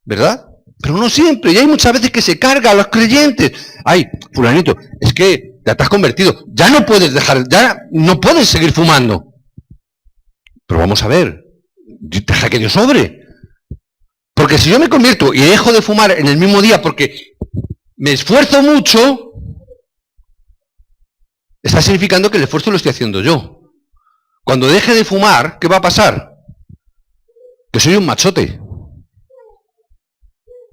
Speaker 1: ¿verdad? Pero no siempre. Y hay muchas veces que se carga a los creyentes. Fulanito, es que ya te has convertido. Ya no puedes ya no puedes seguir fumando. Pero vamos a ver, deja que Dios obre. Porque si yo me convierto y dejo de fumar en el mismo día porque me esfuerzo mucho, está significando que el esfuerzo lo estoy haciendo yo. Cuando deje de fumar, ¿qué va a pasar? Que soy un machote.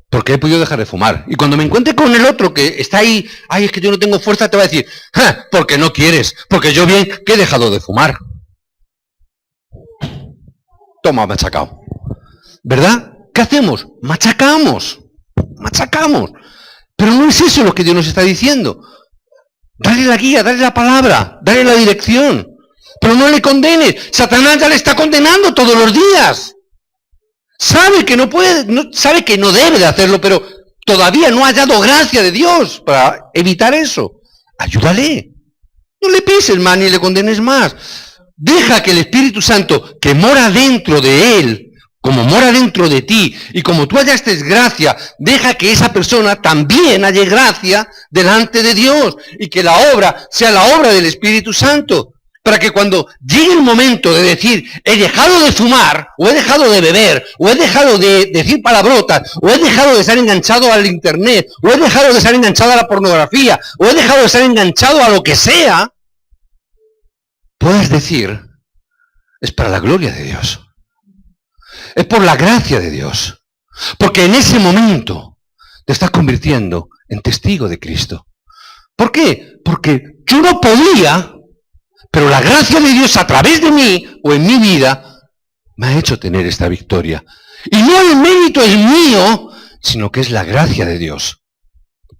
Speaker 1: Porque he podido dejar de fumar. Y cuando me encuentre con el otro que está ahí, ay, es que yo no tengo fuerza, te va a decir, ¡ja! Porque no quieres, porque yo bien que he dejado de fumar. Toma, machacao. ¿Verdad? ¿Qué hacemos? Machacamos. Machacamos. Pero no es eso lo que Dios nos está diciendo. Dale la guía, dale la palabra, dale la dirección. Pero no le condenes. Satanás ya le está condenando todos los días. Sabe que no puede, sabe que no debe de hacerlo, pero todavía no ha hallado gracia de Dios para evitar eso. Ayúdale. No le pises más ni le condenes más. Deja que el Espíritu Santo, que mora dentro de él, como mora dentro de ti, y como tú hallaste gracia, deja que esa persona también halle gracia delante de Dios, y que la obra sea la obra del Espíritu Santo, para que cuando llegue el momento de decir, he dejado de fumar, o he dejado de beber, o he dejado de decir palabrotas, o he dejado de estar enganchado al internet, o he dejado de estar enganchado a la pornografía, o he dejado de estar enganchado a lo que sea, puedes decir, es para la gloria de Dios. Es por la gracia de Dios. Porque en ese momento te estás convirtiendo en testigo de Cristo. ¿Por qué? Porque yo no podía, pero la gracia de Dios a través de mí o en mi vida me ha hecho tener esta victoria. Y no el mérito es mío, sino que es la gracia de Dios.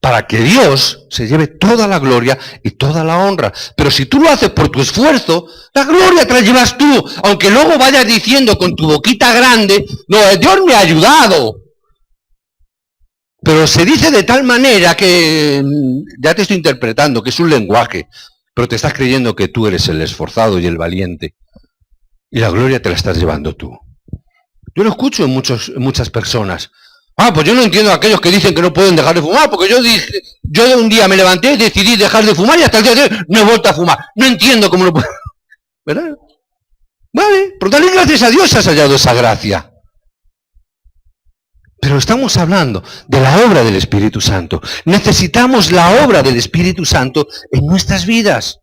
Speaker 1: Para que Dios se lleve toda la gloria y toda la honra. Pero si tú lo haces por tu esfuerzo, la gloria te la llevas tú. Aunque luego vayas diciendo con tu boquita grande, no, Dios me ha ayudado. Pero se dice de tal manera que, ya te estoy interpretando, que es un lenguaje, pero te estás creyendo que tú eres el esforzado y el valiente. Y la gloria te la estás llevando tú. Yo lo escucho en muchas personas. Ah, pues yo no entiendo a aquellos que dicen que no pueden dejar de fumar, porque yo de un día me levanté, decidí dejar de fumar y hasta el día de hoy no he vuelto a fumar. No entiendo cómo lo puedo. ¿Verdad? Vale, pero dale gracias a Dios has hallado esa gracia. Pero estamos hablando de la obra del Espíritu Santo. Necesitamos la obra del Espíritu Santo en nuestras vidas.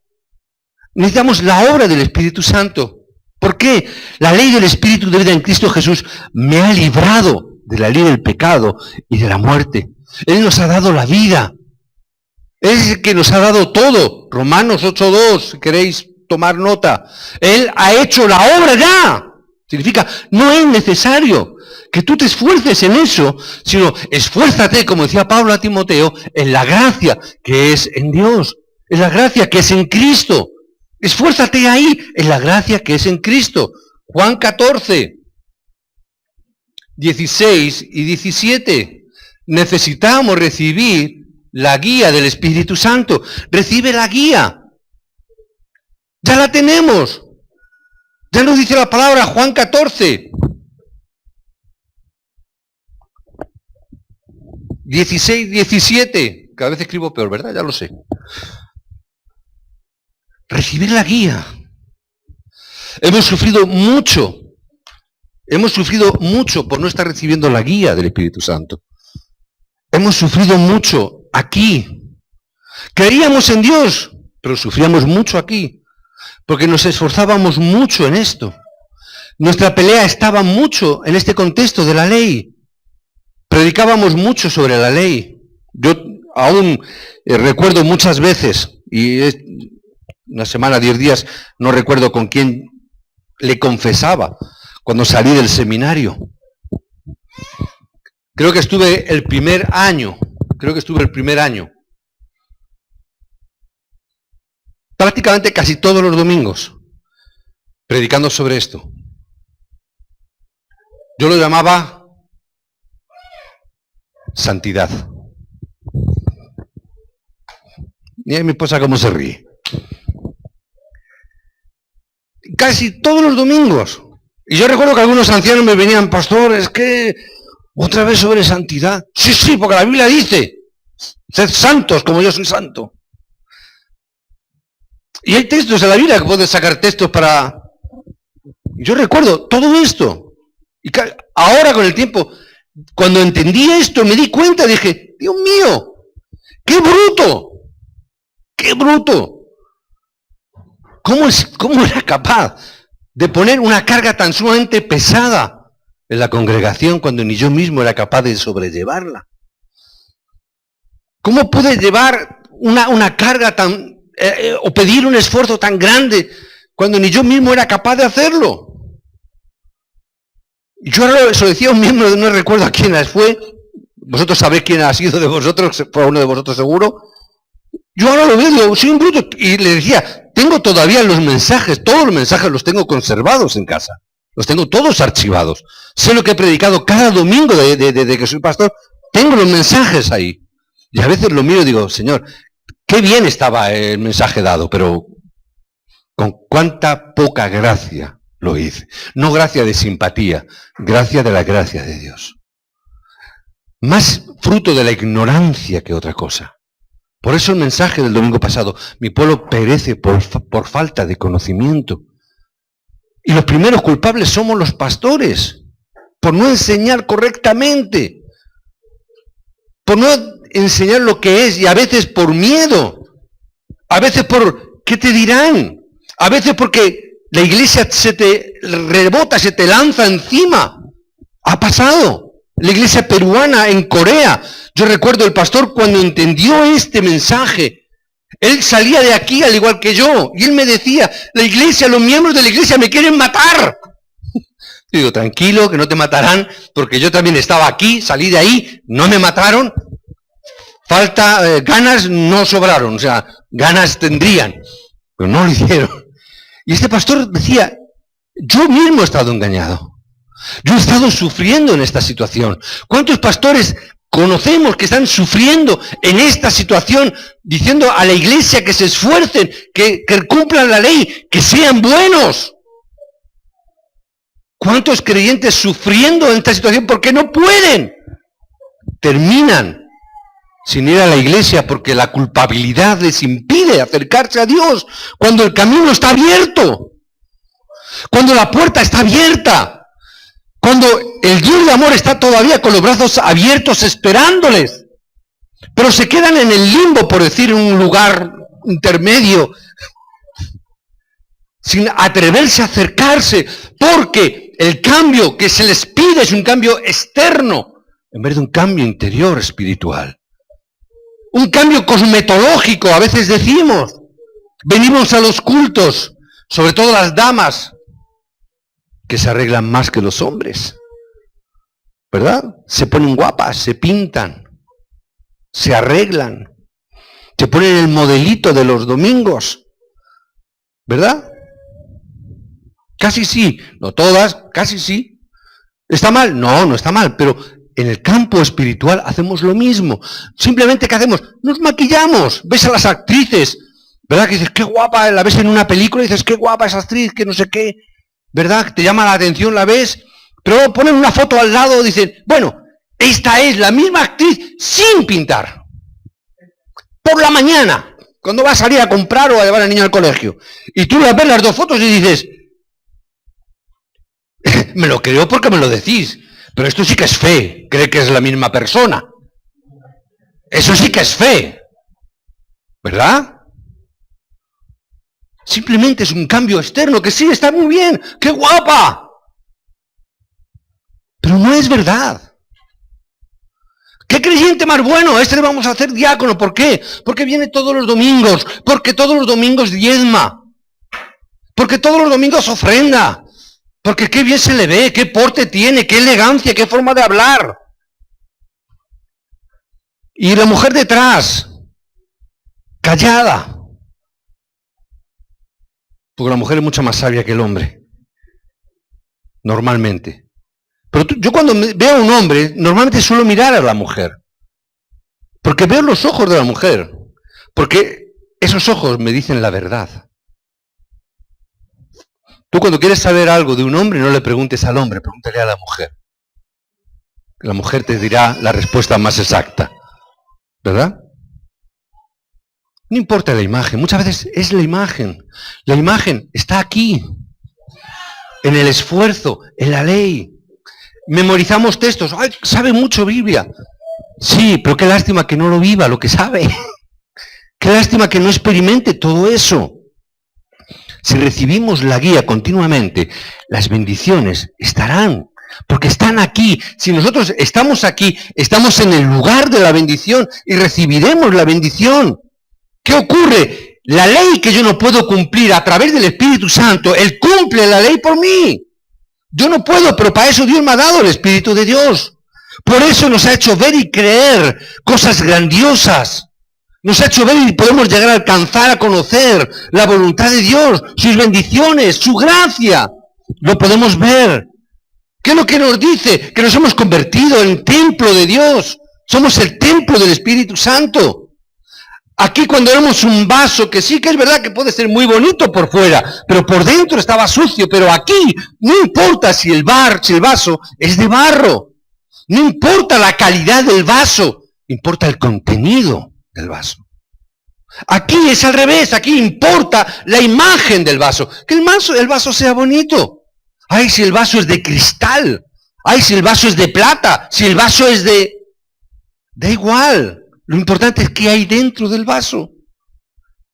Speaker 1: Necesitamos la obra del Espíritu Santo. ¿Por qué? La ley del Espíritu de vida en Cristo Jesús me ha librado de la ley del pecado y de la muerte. Él nos ha dado la vida. Él es el que nos ha dado todo. Romanos 8:2, si queréis tomar nota. Él ha hecho la obra ya. Significa, no es necesario que tú te esfuerces en eso, sino esfuérzate, como decía Pablo a Timoteo, en la gracia que es en Dios, en la gracia que es en Cristo. Esfuérzate ahí, en la gracia que es en Cristo. Juan 14. 16 y 17. Necesitamos recibir la guía del Espíritu Santo. Recibe la guía. Ya la tenemos. Ya nos dice la palabra Juan 14. 16, 17. Cada vez escribo peor, ¿verdad? Ya lo sé. Recibir la guía. Hemos sufrido mucho. Hemos sufrido mucho por no estar recibiendo la guía del Espíritu Santo. Hemos sufrido mucho aquí. Creíamos en Dios, pero sufríamos mucho aquí, porque nos esforzábamos mucho en esto. Nuestra pelea estaba mucho en este contexto de la ley. Predicábamos mucho sobre la ley. Yo aún recuerdo muchas veces, y es una semana, 10 días, no recuerdo con quién le confesaba, cuando salí del seminario. Creo que estuve el primer año. Prácticamente casi todos los domingos, predicando sobre esto. Yo lo llamaba santidad. Mira mi esposa cómo se ríe. Casi todos los domingos. Y yo recuerdo que algunos ancianos me venían, pastor, es que otra vez sobre santidad. Sí, porque la Biblia dice, sed santos como yo soy santo. Y hay textos en la Biblia que puedes sacar textos para... Yo recuerdo todo esto. Y ahora con el tiempo, cuando entendí esto, me di cuenta, dije, Dios mío, ¡qué bruto! ¡Qué bruto! ¿Cómo era capaz de poner una carga tan sumamente pesada en la congregación cuando ni yo mismo era capaz de sobrellevarla? ¿Cómo pude llevar una carga tan, o pedir un esfuerzo tan grande cuando ni yo mismo era capaz de hacerlo? Yo ahora se lo decía a un miembro, no recuerdo a quién fue, vosotros sabéis quién ha sido de vosotros, fue uno de vosotros seguro. Yo ahora lo veo, digo, soy un bruto, y le decía, tengo todavía los mensajes, todos los mensajes los tengo conservados en casa, los tengo todos archivados. Sé lo que he predicado cada domingo de que soy pastor, tengo los mensajes ahí. Y a veces lo miro y digo, Señor, qué bien estaba el mensaje dado, pero con cuánta poca gracia lo hice. No gracia de simpatía, gracia de la gracia de Dios. Más fruto de la ignorancia que otra cosa. Por eso el mensaje del domingo pasado, mi pueblo perece por falta de conocimiento. Y los primeros culpables somos los pastores, por no enseñar correctamente, por no enseñar lo que es, y a veces por miedo, a veces por ¿qué te dirán? A veces porque la iglesia se te rebota, se te lanza encima. Ha pasado. La iglesia peruana en Corea, yo recuerdo el pastor cuando entendió este mensaje, él salía de aquí al igual que yo, y él me decía, la iglesia, los miembros de la iglesia me quieren matar. Yo digo, tranquilo, que no te matarán, porque yo también estaba aquí, salí de ahí, no me mataron, ganas no sobraron, o sea, ganas tendrían, pero no lo hicieron. Y este pastor decía, yo mismo he estado engañado. Yo he estado sufriendo en esta situación. ¿Cuántos pastores conocemos que están sufriendo en esta situación, diciendo a la iglesia que se esfuercen, que cumplan la ley, que sean buenos? ¿Cuántos creyentes sufriendo en esta situación porque no pueden? Terminan sin ir a la iglesia porque la culpabilidad les impide acercarse a Dios, cuando el camino está abierto, cuando la puerta está abierta. Cuando el Dios de amor está todavía con los brazos abiertos esperándoles, pero se quedan en el limbo, por decir, en un lugar intermedio, sin atreverse a acercarse, porque el cambio que se les pide es un cambio externo, en vez de un cambio interior espiritual. Un cambio cosmetológico, a veces decimos. Venimos a los cultos, sobre todo las damas, que se arreglan más que los hombres, ¿verdad? Se ponen guapas, se pintan, se arreglan, se ponen el modelito de los domingos, ¿verdad? Casi sí, no todas, casi sí. ¿Está mal? No, no está mal, pero en el campo espiritual hacemos lo mismo. Simplemente, ¿qué hacemos? Nos maquillamos. Ves a las actrices, ¿verdad? Que dices, qué guapa, la ves en una película y dices, qué guapa esa actriz, que no sé qué, ¿verdad? Te llama la atención, la ves, pero ponen una foto al lado, dicen, bueno, esta es la misma actriz sin pintar. Por la mañana, cuando va a salir a comprar o a llevar al niño al colegio. Y tú las ves las dos fotos y dices, me lo creo porque me lo decís, pero esto sí que es fe, cree que es la misma persona. Eso sí que es fe, ¿verdad? Simplemente es un cambio externo, que sí, está muy bien, ¡qué guapa! Pero no es verdad. ¿Qué creyente más bueno? Este le vamos a hacer diácono. ¿Por qué? Porque viene todos los domingos, porque todos los domingos diezma, porque todos los domingos ofrenda, porque qué bien se le ve, qué porte tiene, qué elegancia, qué forma de hablar. Y la mujer detrás, callada. Porque la mujer es mucho más sabia que el hombre, normalmente. Pero yo cuando veo a un hombre, normalmente suelo mirar a la mujer, porque veo los ojos de la mujer, porque esos ojos me dicen la verdad. Tú cuando quieres saber algo de un hombre, no le preguntes al hombre, pregúntale a la mujer. La mujer te dirá la respuesta más exacta, ¿verdad? No importa la imagen, muchas veces es la imagen. La imagen está aquí, en el esfuerzo, en la ley. Memorizamos textos, ¡ay, sabe mucho Biblia! Sí, pero qué lástima que no lo viva, lo que sabe. Qué lástima que no experimente todo eso. si recibimos la guía continuamente, las bendiciones estarán, porque están aquí. Si nosotros estamos aquí, estamos en el lugar de la bendición y recibiremos la bendición. ¿Qué ocurre? La ley que yo no puedo cumplir a través del Espíritu Santo, Él cumple la ley por mí. Yo no puedo, pero para eso Dios me ha dado el Espíritu de Dios. Por eso nos ha hecho ver y creer cosas grandiosas. Nos ha hecho ver y podemos llegar a alcanzar, a conocer la voluntad de Dios, sus bendiciones, su gracia. Lo podemos ver. ¿Qué es lo que nos dice? Que nos hemos convertido en templo de Dios. Somos el templo del Espíritu Santo. Aquí cuando vemos un vaso, que sí que es verdad que puede ser muy bonito por fuera, pero por dentro estaba sucio, pero aquí no importa si el vaso es de barro, no importa la calidad del vaso, importa el contenido del vaso. Aquí es al revés, aquí importa la imagen del vaso, que el vaso sea bonito. Ay, si el vaso es de cristal, ay, si el vaso es de plata, si el vaso es de... Da igual. Lo importante es qué hay dentro del vaso.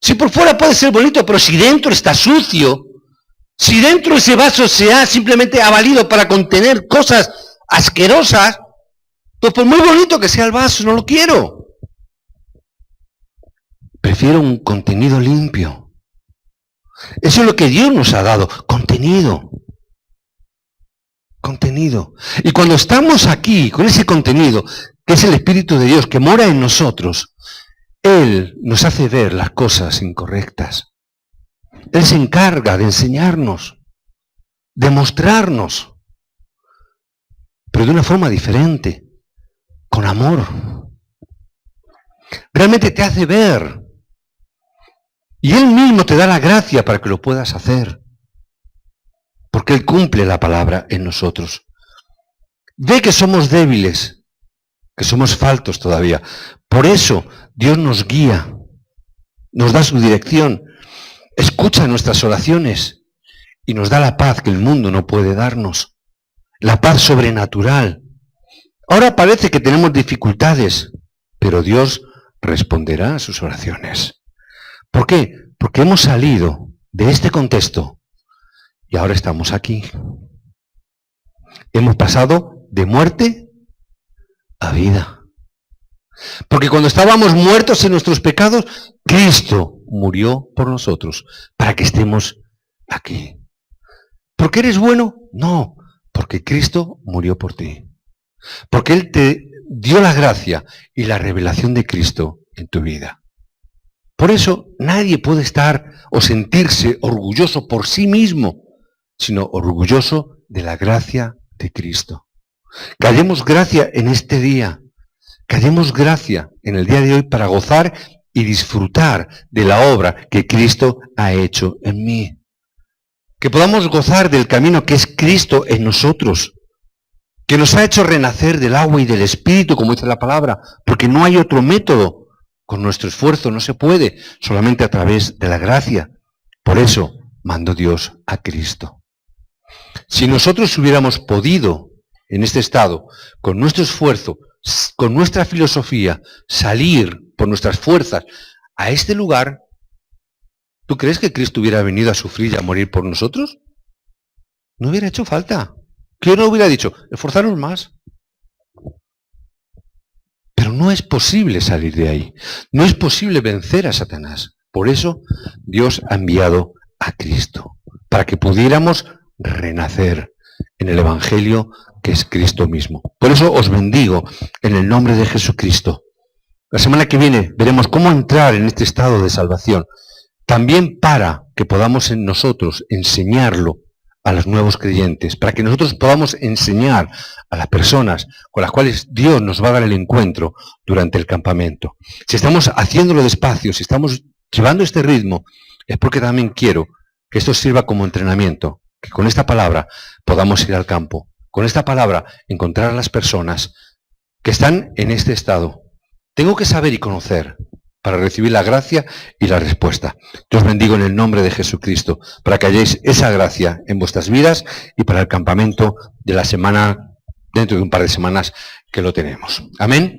Speaker 1: Si por fuera puede ser bonito, pero si dentro está sucio, si dentro ese vaso simplemente ha valido para contener cosas asquerosas, pues por muy bonito que sea el vaso, no lo quiero. Prefiero un contenido limpio. Eso es lo que Dios nos ha dado, contenido. Contenido. Y cuando estamos aquí con ese contenido, que es el Espíritu de Dios que mora en nosotros, Él nos hace ver las cosas incorrectas. Él se encarga de enseñarnos, de mostrarnos, pero de una forma diferente, con amor. Realmente te hace ver. Y Él mismo te da la gracia para que lo puedas hacer. Porque Él cumple la palabra en nosotros. Ve que somos débiles, que somos faltos todavía. Por eso Dios nos guía, nos da su dirección, escucha nuestras oraciones y nos da la paz que el mundo no puede darnos. La paz sobrenatural. Ahora parece que tenemos dificultades, pero Dios responderá a sus oraciones. ¿Por qué? Porque hemos salido de este contexto y ahora estamos aquí. Hemos pasado de muerte a vida. Porque cuando estábamos muertos en nuestros pecados, Cristo murió por nosotros, para que estemos aquí. ¿Por qué eres bueno? No, porque Cristo murió por ti. Porque Él te dio la gracia y la revelación de Cristo en tu vida. Por eso nadie puede estar o sentirse orgulloso por sí mismo, sino orgulloso de la gracia de Cristo. Que hallemos gracia en este día, que hallemos gracia en el día de hoy para gozar y disfrutar de la obra que Cristo ha hecho en mí. Que podamos gozar del camino que es Cristo en nosotros, que nos ha hecho renacer del agua y del Espíritu, como dice la palabra, porque no hay otro método. Con nuestro esfuerzo no se puede, solamente a través de la gracia. Por eso mandó Dios a Cristo. Si nosotros hubiéramos podido, en este estado, con nuestro esfuerzo, con nuestra filosofía, salir por nuestras fuerzas a este lugar, ¿tú crees que Cristo hubiera venido a sufrir y a morir por nosotros? No hubiera hecho falta. ¿Qué no hubiera dicho? Esforzaros más. Pero no es posible salir de ahí. No es posible vencer a Satanás. Por eso Dios ha enviado a Cristo, para que pudiéramos renacer en el Evangelio que es Cristo mismo. Por eso os bendigo en el nombre de Jesucristo. La semana que viene veremos cómo entrar en este estado de salvación, también para que podamos en nosotros enseñarlo a los nuevos creyentes, para que nosotros podamos enseñar a las personas con las cuales Dios nos va a dar el encuentro durante el campamento. Si estamos haciéndolo despacio, si estamos llevando este ritmo, es porque también quiero que esto sirva como entrenamiento, que con esta palabra podamos ir al campo, con esta palabra encontrar a las personas que están en este estado. Tengo que saber y conocer para recibir la gracia y la respuesta. Yo os bendigo en el nombre de Jesucristo, para que halléis esa gracia en vuestras vidas y para el campamento de la semana, dentro de un par de semanas que lo tenemos. Amén.